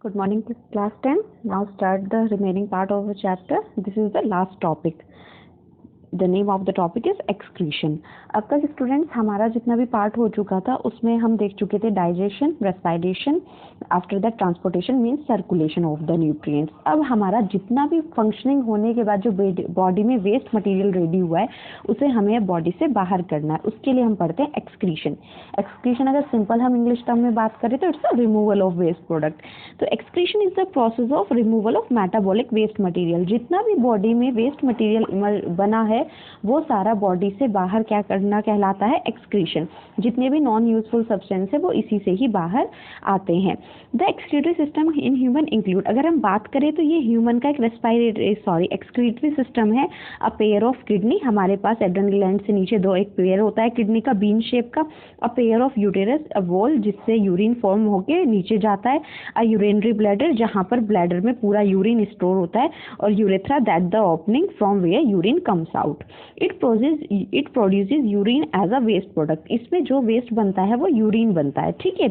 Good morning to class 10. Now start the remaining part of the chapter. This is the last topic. The name of the topic is excretion. अब तक students हमारा जितना भी part हो चुका था उसमें हम देख चुके थे digestion, respiration, after that transportation means circulation of the nutrients. अब हमारा जितना भी फंक्शनिंग होने के बाद जो बॉडी में वेस्ट मटेरियल रेडी हुआ है उसे हमें बॉडी से बाहर करना है. उसके लिए हम पढ़ते हैं एक्सक्रीशन. एक्सक्रीशन अगर सिंपल हम इंग्लिश टर्म में बात करें तो it's the removal of waste product. तो excretion is the process of removal of metabolic waste material. जितना भी बॉडी में वेस्ट मटेरियल बना है वो सारा बॉडी से बाहर क्या करना कहलाता है एक्सक्रीशन. जितने भी नॉन यूजफुल सब्सटेंस है वो इसी से ही बाहर आते हैं. The excretory system in human include, अगर हम बात करें तो ये ह्यूमन का एक एक्सक्रीटरी सिस्टम है. अ पेयर ऑफ किडनी, हमारे पास एड्रेनल ग्लैंड से नीचे एक पेयर होता है किडनी का बीन शेप का. A pair of uterus, a wall जिससे यूरिन फॉर्म होके नीचे जाता है. अ यूरिनरी ब्लैडर, जहाँ पर ब्लैडर में पूरा यूरिन स्टोर होता है. और urethra, that the opening from where urine comes out. It produces urine as a waste product. इसमें जो वेस्ट बनता है वो यूरिन बनता है. ठीक है,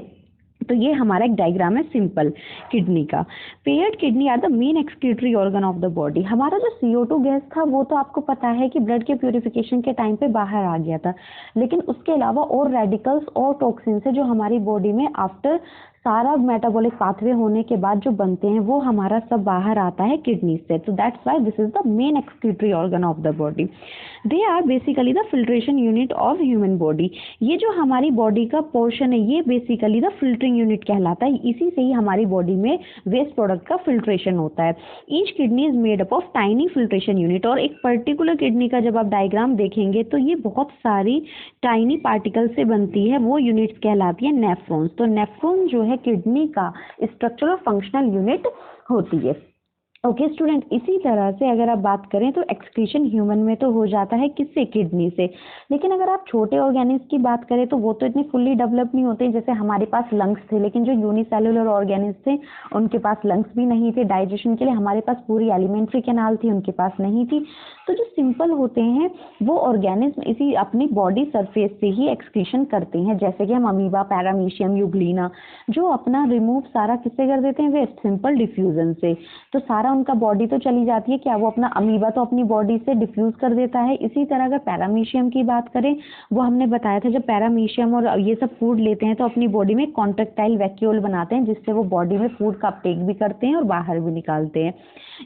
तो ये हमारा एक डायग्राम है सिंपल किडनी का. Paired kidney are the main excretory organ of the body. हमारा जो CO2 गैस था वो तो आपको पता है कि ब्लड के प्यूरिफिकेशन के टाइम पे बाहर आ गया था, लेकिन उसके अलावा और रेडिकल्स और टॉक्सिन्स है जो हमारी बॉडी में आफ्टर सारा मेटाबॉलिक पाथवे होने के बाद जो बनते हैं वो हमारा सब बाहर आता है किडनी से. तो that's why this is the main excretory organ of the body. They are basically the filtration unit of human body. ये जो हमारी बॉडी का पोर्शन है ये बेसिकली द फिल्टरिंग यूनिट कहलाता है. इसी से ही हमारी बॉडी में वेस्ट प्रोडक्ट का फिल्ट्रेशन होता है. Each kidney is made up of tiny filtration unit. और एक पर्टिकुलर किडनी का जब आप डायग्राम देखेंगे तो ये बहुत सारी टाइनी पार्टिकल से बनती है. वो यूनिट्स कहलाती है नेफ्रॉन्स. तो नेफ्रॉन जो है किडनी का स्ट्रक्चरल फंक्शनल यूनिट होती है. ओके स्टूडेंट, इसी तरह से अगर आप बात करें तो एक्सक्रीशन ह्यूमन में तो हो जाता है किससे, किडनी से. लेकिन अगर आप छोटे ऑर्गेनिज्म की बात करें तो वो तो इतने फुल्ली डेवलप नहीं होते. जैसे हमारे पास लंग्स थे, लेकिन जो यूनिसेलुलर ऑर्गेनिज्म थे उनके पास लंग्स भी नहीं थे डाइजेशन के लिए. हमारे पास पूरी एलिमेंट्री कैनाल थी, उनके पास नहीं थी. तो जो सिंपल होते हैं वो ऑर्गेनिज्म इसी अपनी बॉडी सरफेस से ही एक्सक्रीशन करते हैं. जैसे कि हम अमीबा, पैरामीशियम, यूग्लिना, जो अपना रिमूव सारा किससे कर देते हैं, वेस्ट, सिंपल डिफ्यूजन से. तो सारा उनका बॉडी तो चली जाती है. क्या वो अपना अमीबा तो अपनी बॉडी से डिफ्यूज कर देता है. इसी तरह अगर पैरामीशियम की बात करें, वो हमने बताया था जब पैरामीशियम और ये सब फूड लेते हैं तो अपनी बॉडी में कॉन्ट्रेक्टाइल वैक्यूल बनाते हैं जिससे वो बॉडी में फूड का अपटेक भी करते हैं और बाहर भी निकालते हैं.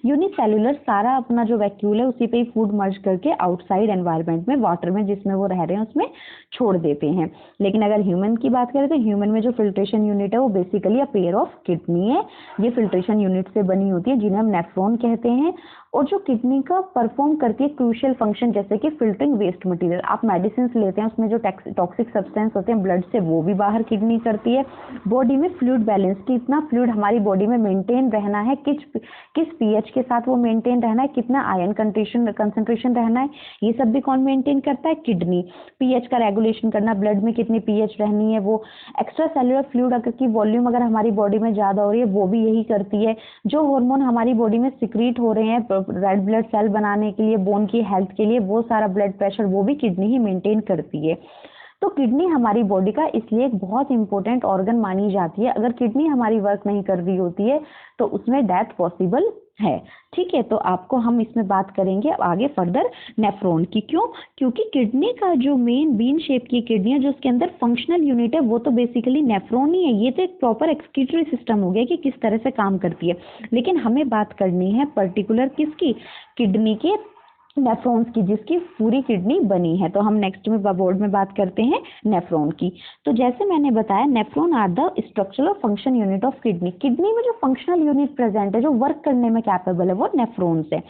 यूनिसेलुलर सारा अपना जो वैक्यूल है उसी पे ही फूड मर्ज करके आउटसाइड एनवायरनमेंट में, वाटर में जिसमें वो रह रहे हैं उसमें छोड़ देते हैं. लेकिन अगर ह्यूमन की बात करें तो ह्यूमन में जो फिल्ट्रेशन यूनिट है वो basically a pair of kidney है. ये फिल्ट्रेशन यूनिट से बनी होती है जिन्हें हम नेफ्रॉन कहते हैं. और जो किडनी का परफॉर्म करती है क्रूशियल फंक्शन जैसे कि फिल्टरिंग वेस्ट मटेरियल. आप मेडिसिन लेते हैं उसमें जो टॉक्सिक सब्सटेंस होते हैं ब्लड से वो भी बाहर किडनी करती है. बॉडी में फ्लूइड बैलेंस, कितना फ्लूइड हमारी बॉडी में मेंटेन रहना है, किस पीएच के साथ वो मेंटेन रहना है, कितना आयरन कंसंट्रेशन रहना है, ये सब भी कौन मेंटेन करता है, किडनी. पीएच का रेगुलेशन करना, ब्लड में कितनी पीएच रहनी है, वो एक्स्ट्रा सेलुलर फ्लूइड अगर की वॉल्यूम अगर हमारी बॉडी में ज्यादा हो रही है वो भी यही करती है. जो हार्मोन हमारी बॉडी में सिक्रीट हो रहे हैं रेड ब्लड सेल बनाने के लिए, बोन की हेल्थ के लिए, वो सारा ब्लड प्रेशर वो भी किडनी ही मेंटेन करती है. तो किडनी हमारी बॉडी का इसलिए एक बहुत इंपॉर्टेंट ऑर्गन मानी जाती है. अगर किडनी हमारी वर्क नहीं कर रही होती है तो उसमें डेथ पॉसिबल है. ठीक है, तो आपको हम इसमें बात करेंगे आगे फर्दर नेफ्रॉन की. क्यों? क्योंकि किडनी का जो मेन बीन शेप की किडनी है जो उसके अंदर फंक्शनल यूनिट है वो तो बेसिकली नेफ्रॉन ही है. ये तो एक प्रॉपर एक्सक्रीटरी सिस्टम हो गया कि किस तरह से काम करती है. लेकिन हमें बात करनी है पर्टिकुलर किसकी, किडनी के नेफ्रॉन्स की, जिसकी पूरी किडनी बनी है. तो हम नेक्स्ट में बोर्ड में बात करते हैं नेफ्रॉन की. तो जैसे मैंने बताया nephron are the structural function unit of kidney. Kidney में जो फंक्शनल यूनिट प्रेजेंट है जो वर्क करने में कैपेबल है वो नेफ्रॉन्स है.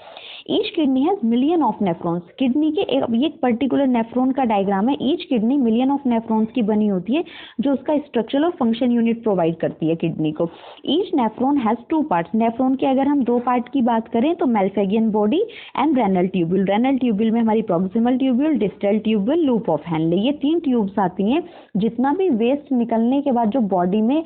Each kidney has million of nephrons. Kidney के एक पर्टिकुलर नेफ्रॉन का डायग्राम है. Each kidney million of nephrons की बनी होती है जो उसका स्ट्रक्चरल फंक्शन यूनिट प्रोवाइड करती है किडनी को. Each nephron has 2 parts. Nephron के अगर हम 2 पार्ट की बात करें तो Malpighian body and renal tubule. Renal tubule में हमारी proximal tubule, distal tubule, loop of Henle, ये 3 ट्यूब्स आती हैं. जितना भी वेस्ट निकलने के बाद जो बॉडी में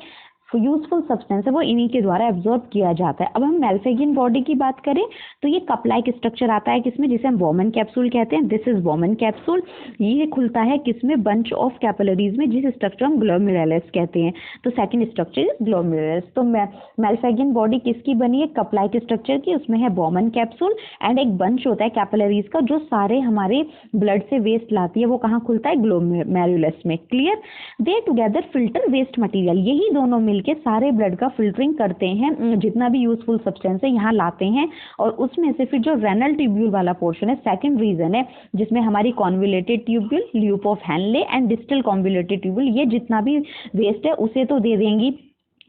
यूजफुल सब्सटेंस है वो इन्हीं के द्वारा एब्जॉर्ब किया जाता है। अब हम मेल्फेगियन बॉडी की बात करें तो ये कप लाइक स्ट्रक्चर आता है किसमें, जिसे हम वोमन कैप्सूल कहते हैं। This is woman capsule. ये खुलता है किसमें, बंच ऑफ कैपिलरीज में, जिस स्ट्रक्चर हम ग्लोमेरुलस कहते हैं। तो सेकंड स्ट्रक्चर इज ग्लोमेरुलस। तो मेल्फेगियन बॉडी किसकी बनी है, कप लाइक स्ट्रक्चर की, उसमें है वोमन कैप्सूल एंड एक बंच होता है कैपिलरीज का जो सारे हमारे ब्लड से वेस्ट लाती है। वो कहाँ खुलता है, ग्लोमेरुलस में। Clear. They together filter waste material. यही दोनों मिलके सारे ब्लड का फिल्टरिंग करते हैं, जितना भी यूजफुल सब्सटेंस है यहाँ लाते हैं। और उसमें से फिर जो रेनल ट्यूब्यूल वाला पोर्शन है, सेकंड रीजन है, जिसमें हमारी convoluted tubule, loop of Henley and distal convoluted tubule, ये जितना भी वेस्ट है उसे तो दे देंगी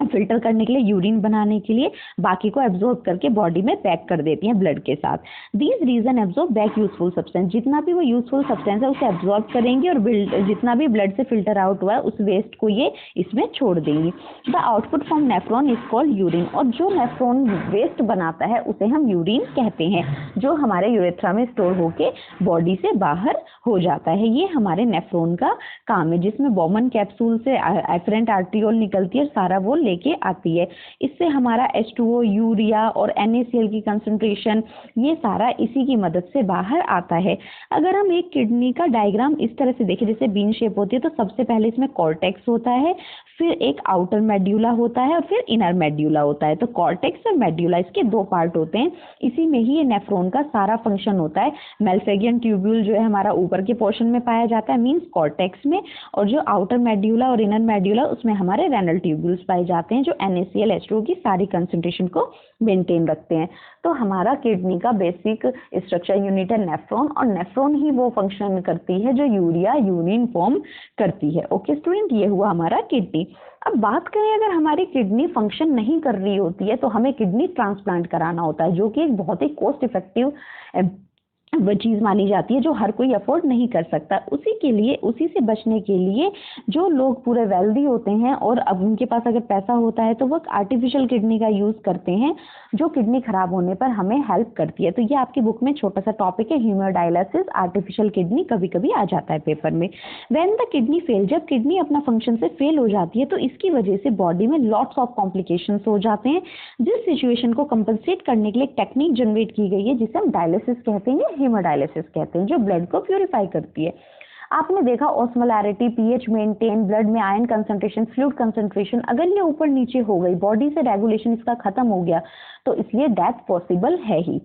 फिल्टर करने के लिए, यूरिन बनाने के लिए, बाकी को एब्जॉर्ब करके बॉडी में पैक कर देती हैं ब्लड के साथ। These region absorb back useful substance. जितना भी वो यूजफुल सब्सटेंस है उसे एब्जॉर्ब करेंगे और जितना भी ब्लड से फिल्टर आउट हुआ है उस वेस्ट को ये इसमें छोड़ देंगी। The output from nephron is called urine. और जो नेफ्रॉन वेस्ट बनाता है उसे हम यूरिन कहते हैं, जो हमारे यूरेथ्रा में स्टोर होके बॉडी से बाहर हो जाता है। ये हमारे नेफ्रॉन का काम है, जिसमें वोमन कैप्सूल से एफरेंट आर्ट्रियोल निकलती है, सारा वो लेके आती है। इससे हमारा H2O, यूरिया और NaCl की कंसंट्रेशन, ये सारा इसी की मदद से बाहर आता है। अगर हम एक किडनी का डायग्राम इस तरह से देखें, जैसे बीन शेप होती है, तो सबसे पहले इसमें कॉर्टेक्स होता है, फिर एक आउटर मेड्यूला होता है और फिर इनर मेड्यूला होता है। तो कॉर्टेक्स और मेड्यूला इसके दो पार्ट होते हैं। इसी में ही ये नेफ्रॉन का सारा फंक्शन होता है। मेल्फेगियन ट्यूब्यूल जो है हमारा ऊपर के पोर्शन में पाया जाता है, मींस कॉर्टेक्स में, और जो आउटर मेड्यूला और इनर मेड्यूला उसमें हमारे रेनल ट्यूब्यूल्स पाए जाते हैं, जो NaCl H2O की सारी कंसंट्रेशन को मेंटेन रखते हैं। तो हमारा किडनी का बेसिक स्ट्रक्चर यूनिट है नेफ्रॉन, और नेफ्रॉन ही वो फंक्शन करती है जो यूरिया यूरिन फॉर्म करती है। ओके स्टूडेंट, ये हुआ हमारा किडनी। अब बात करें, अगर हमारी किडनी फंक्शन नहीं कर रही होती है तो हमें किडनी ट्रांसप्लांट कराना होता है, जो कि एक बहुत ही कॉस्ट इफेक्टिव वो चीज़ मानी जाती है, जो हर कोई अफोर्ड नहीं कर सकता। उसी के लिए, उसी से बचने के लिए जो लोग पूरे वेल्दी होते हैं और अब उनके पास अगर पैसा होता है तो वो आर्टिफिशियल किडनी का यूज़ करते हैं, जो किडनी खराब होने पर हमें हेल्प करती है। तो ये आपकी बुक में छोटा सा टॉपिक है, हीमोडायलिसिस, आर्टिफिशियल किडनी, कभी कभी आ जाता है पेपर में। व्हेन द किडनी फेल, जब किडनी अपना फंक्शन से फेल हो जाती है तो इसकी वजह से बॉडी में लॉट्स ऑफ कॉम्प्लिकेशंस हो जाते हैं। जिस सिचुएशन को कंपनसेट करने के लिए टेक्निक जनरेट की गई है, जिसे हम डायलिसिस कहते हैं, हीमोडायलिसिस कहते हैं, जो ब्लड को प्यूरिफाई करती है। आपने देखा ऑस्मोलैरिटी, पीएच मेंटेन, ब्लड में आयरन कंसंट्रेशन, फ्लूइड कंसंट्रेशन, अगर ये ऊपर नीचे हो गई, बॉडी से रेगुलेशन इसका खत्म हो गया, तो इसलिए डेथ पॉसिबल है ही।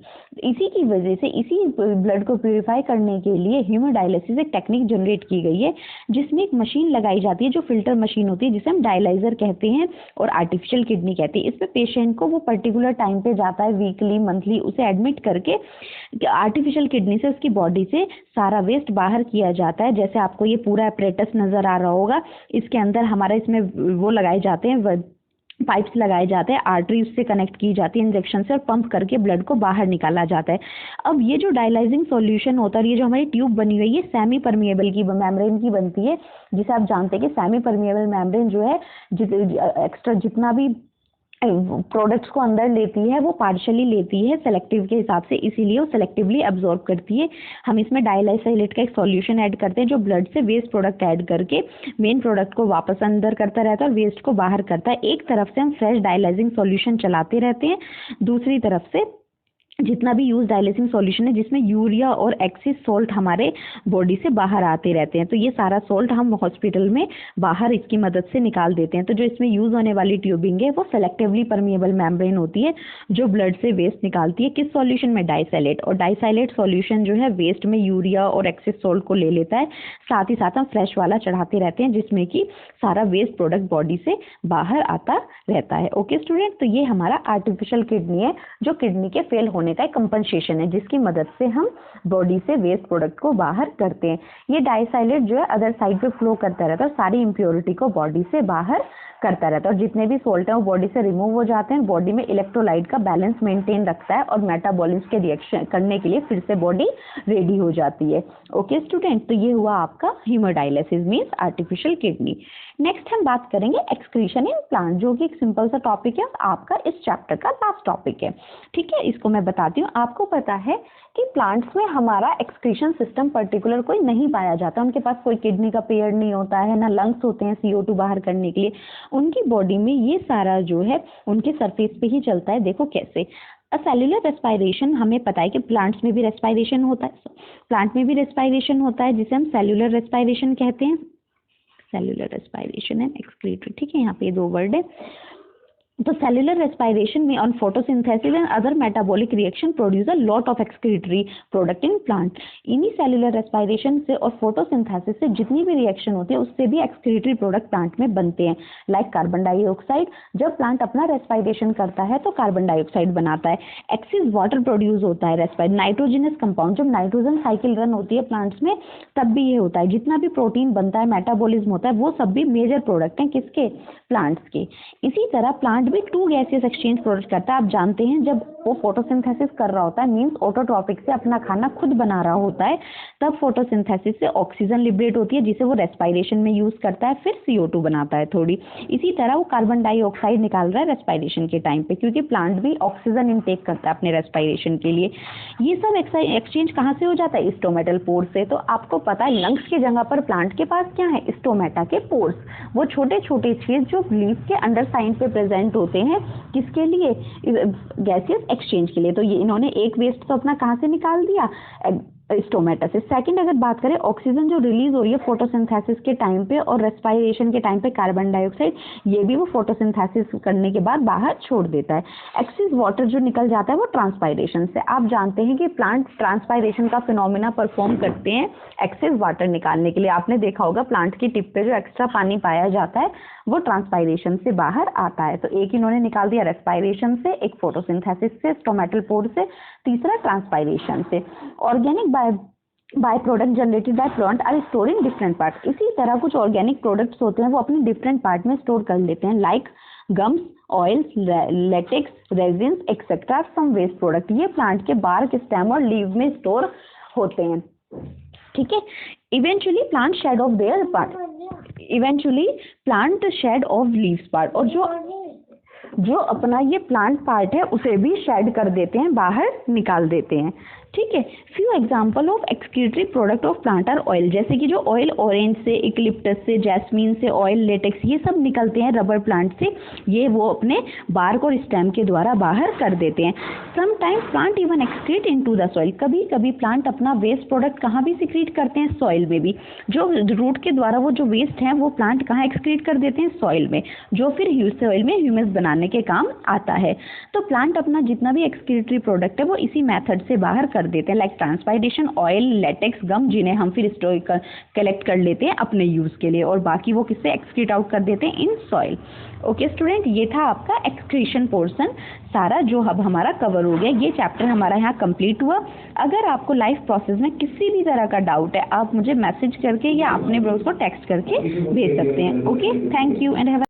इसी की वजह से, इसी ब्लड को प्यूरिफाई करने के लिए हीमोडायलिसिस एक टेक्निक जनरेट की गई है, जिसमें एक मशीन लगाई जाती है जो फिल्टर मशीन होती है, जिसे हम डायलाइजर कहते हैं और आर्टिफिशियल किडनी कहते हैं। इसमें पेशेंट को वो पर्टिकुलर टाइम पे जाता है, वीकली, मंथली, उसे एडमिट करके आर्टिफिशियल किडनी से उसकी बॉडी से सारा वेस्ट बाहर किया जाता है। जैसे आपको ये पूरा अपरेटस नजर आ रहा होगा, इसके अंदर हमारा इसमें वो लगाए जाते हैं, पाइप्स लगाए जाते हैं, आर्टरी उससे कनेक्ट की जाती है इंजेक्शन से, और पंप करके ब्लड को बाहर निकाला जाता है। अब ये जो डायलाइजिंग सॉल्यूशन होता है, ये जो हमारी ट्यूब बनी हुई है, ये सेमी परमिएबल की मेम्ब्रेन की बनती है, जिसे आप जानते हैं कि सेमी परमिएबल मेम्ब्रेन जो है एक्स्ट्रा जितना भी प्रोडक्ट्स को अंदर लेती है वो पार्शियली लेती है सेलेक्टिव के हिसाब से, इसीलिए वो सेलेक्टिवली अब्सॉर्ब करती है। हम इसमें डाइलाइसाइलेट का एक सॉल्यूशन ऐड करते हैं, जो ब्लड से वेस्ट प्रोडक्ट ऐड करके मेन प्रोडक्ट को वापस अंदर करता रहता है और वेस्ट को बाहर करता है। एक तरफ से हम फ्रेश डायलाइजिंग सॉल्यूशन चलाते रहते हैं, दूसरी तरफ से जितना भी यूज डायलिसिंग सॉल्यूशन है, जिसमें यूरिया और एक्सिस सॉल्ट हमारे बॉडी से बाहर आते रहते हैं, तो ये सारा सॉल्ट हम हॉस्पिटल में बाहर इसकी मदद से निकाल देते हैं। तो जो इसमें यूज होने वाली ट्यूबिंग है वो सेलेक्टिवली परमिएबल मेम्ब्रेन होती है, जो ब्लड से वेस्ट निकालती है। किस सॉल्यूशन में? डाइसैलेट। और डाइसैलेट सॉल्यूशन जो है वेस्ट में यूरिया और एक्सिस सॉल्ट को ले लेता है, साथ ही साथ हम फ्रेश वाला चढ़ाते रहते हैं, जिसमें कि सारा वेस्ट प्रोडक्ट बॉडी से बाहर आता रहता है। ओके स्टूडेंट, तो ये हमारा आर्टिफिशियल किडनी है, जो किडनी के फेल होने का एक कंपनसेशन है, जिसकी मदद से हम बॉडी से वेस्ट प्रोडक्ट को बाहर करते हैं। ये डाइसैलेट जो है अदर साइड पे फ्लो करता रहता है और सारी इम्प्योरिटी को बॉडी से बाहर करता रहता है, और जितने भी सोल्ट हैं वो बॉडी से रिमूव हो जाते हैं। बॉडी में इलेक्ट्रोलाइट का बैलेंस मेंटेन रखता है और मेटाबॉलिज्म के रिएक्शन करने के लिए फिर से बॉडी रेडी हो जाती है। ओके स्टूडेंट, तो ये हुआ आपका haemodialysis means artificial kidney. Next हम बात करेंगे एक्सक्रीशन इन प्लांट, जो कि एक सिंपल सा टॉपिक है, आपका इस चैप्टर का लास्ट टॉपिक है। ठीक है, इसको मैं बताती हूँ। आपको पता है कि प्लांट्स में हमारा एक्सक्रीशन सिस्टम पर्टिकुलर कोई नहीं पाया जाता, उनके पास कोई किडनी का पेड़ नहीं होता है, ना लंग्स होते हैं CO2 बाहर करने के लिए। उनकी बॉडी में ये सारा जो है उनके सरफेस पे ही चलता है। देखो कैसे, सेल्यूलर रेस्पायरेशन, हमें पता है कि प्लांट्स में भी रेस्पायरेशन होता है, प्लांट में भी रेस्पायरेशन होता है जिसे हम सेल्यूलर रेस्पायरेशन कहते हैं। सेल्यूलर रेस्पायरेशन एंड एक्सक्रीटरी, ठीक है, यहाँ पे 2 वर्ड है। तो सेल्युलर रेस्पायरेशन में on photosynthesis and other metabolic reaction produce a lot of excretory product in plant. इन्हीं सेल्युलर रेस्पायरेशन से और फोटोसिंथेसिस से जितनी भी रिएक्शन होती है उससे भी एक्सक्रीटरी प्रोडक्ट प्लांट में बनते हैं, लाइक कार्बन डाइऑक्साइड। जब प्लांट अपना रेस्पायरेशन करता है तो कार्बन डाइऑक्साइड बनाता है। एक्सेस वाटर प्रोड्यूस होता है रेस्पायर नाइट्रोजनस कंपाउंड, जब नाइट्रोजन साइकिल रन होती है प्लांट्स में तब भी ये होता है। जितना भी प्रोटीन बनता है, मेटाबॉलिज्म होता है, वो सब भी मेजर प्रोडक्ट हैं किसके, प्लांट्स के। इसी तरह प्लांट भी 2 गैसियस एक्सचेंज प्रोडक्ट करता है। आप जानते हैं जब वो फोटोसिंथेसिस कर रहा होता है, मींस ऑटोट्रॉपिक से अपना खाना खुद बना रहा होता है, तब फोटोसिंथेसिस से ऑक्सीजन लिबरेट होती है जिसे वो रेस्पायरेशन में यूज करता है, फिर CO2 बनाता है थोड़ी। इसी तरह वो कार्बन डाइऑक्साइड निकाल रहा है रेस्पायरेशन के टाइम पे, क्योंकि प्लांट भी ऑक्सीजन इनटेक करता है अपने रेस्पायरेशन के लिए। ये सब एक्सचेंज कहाँ से हो जाता है, स्टोमेटल पोर से। तो आपको पता है लंग्स की जगह पर प्लांट के पास क्या है, स्टोमेटा के पोर्स, वो छोटे छोटे छेद जो लीफ के अंडर साइड पे प्रेजेंट होते हैं, किसके लिए, गैसियस एक्सचेंज के लिए। तो ये इन्होंने एक वेस्ट तो अपना कहाँ से निकाल दिया, स्टोमेटा से। सेकंड अगर बात करें, ऑक्सीजन जो रिलीज हो रही है फोटोसिंथेसिस के टाइम पे और रेस्पायरेशन के टाइम पे कार्बन डाइऑक्साइड, ये भी वो फोटोसिंथेसिस करने के बाद बाहर छोड़ देता है। एक्सेस वाटर जो निकल जाता है वो ट्रांसपायरेशन से। आप जानते हैं कि प्लांट ट्रांसपायरेशन का फिनोमेना परफॉर्म करते हैं एक्सेस वाटर निकालने के लिए। आपने देखा होगा प्लांट की टिप पे जो एक्स्ट्रा पानी पाया जाता है वो ट्रांसपायरेशन से बाहर आता है। तो एक इन्होंने निकाल दिया रेस्पायरेशन से, एक फोटोसिंथेसिस से, स्टोमेटल पोर से, तीसरा ट्रांसपायरेशन से। Organic by product generated by plant are store in different part. इसी तरह कुछ ऑर्गेनिक प्रोडक्ट्स होते हैं वो अपने डिफरेंट पार्ट में स्टोर कर लेते हैं, like gums, oils, latex, resins etcetera, some waste product. ये प्लांट के बार्क, स्टेम और लीव में स्टोर होते हैं, ठीक है। Eventually plant shed off their part, eventually plant shed off leaves part, और जो अपना ये प्लांट पार्ट है उसे भी शेड कर देते हैं, बाहर निकाल देते हैं, ठीक है। Few example of excretory product of plant are oil, जैसे कि जो ऑयल ऑरेंज से, इक्लिप्टस से, जैस्मीन से ऑयल, लेटेक्स, ये सब निकलते हैं रबर प्लांट से, ये वो अपने बार्क और स्टेम के द्वारा बाहर कर देते हैं। Sometimes plant even excrete into the soil, कभी कभी प्लांट अपना वेस्ट प्रोडक्ट कहाँ भी सिक्रीट करते हैं, सॉइल में भी। जो रूट के द्वारा वो जो वेस्ट है वो प्लांट कहाँ एक्सक्रीट कर देते हैं, सॉइल में, जो फिर सॉइल में ह्यूमस बनाने के काम आता है। तो प्लांट अपना जितना भी एक्सक्रीटरी प्रोडक्ट है वो इसी मेथड से बाहर कर देते हैं, लाइक ट्रांसपायरेशन, ऑयल, लेटेक्स, गम, जिन्हें हम फिर स्टोर कलेक्ट कर लेते हैं अपने यूज के लिए, और बाकी वो किससे एक्सक्रीट आउट कर देते हैं, इन सॉइल। ओके स्टूडेंट, ये था आपका एक्सक्रीशन पोर्शन सारा जो अब हमारा कवर हो गया। ये चैप्टर हमारा यहाँ कंप्लीट हुआ। अगर आपको लाइफ प्रोसेस में किसी भी तरह का डाउट है, आप मुझे मैसेज करके या अपने ब्रोज को टेक्स्ट करके भेज सकते हैं। Okay, thank you and have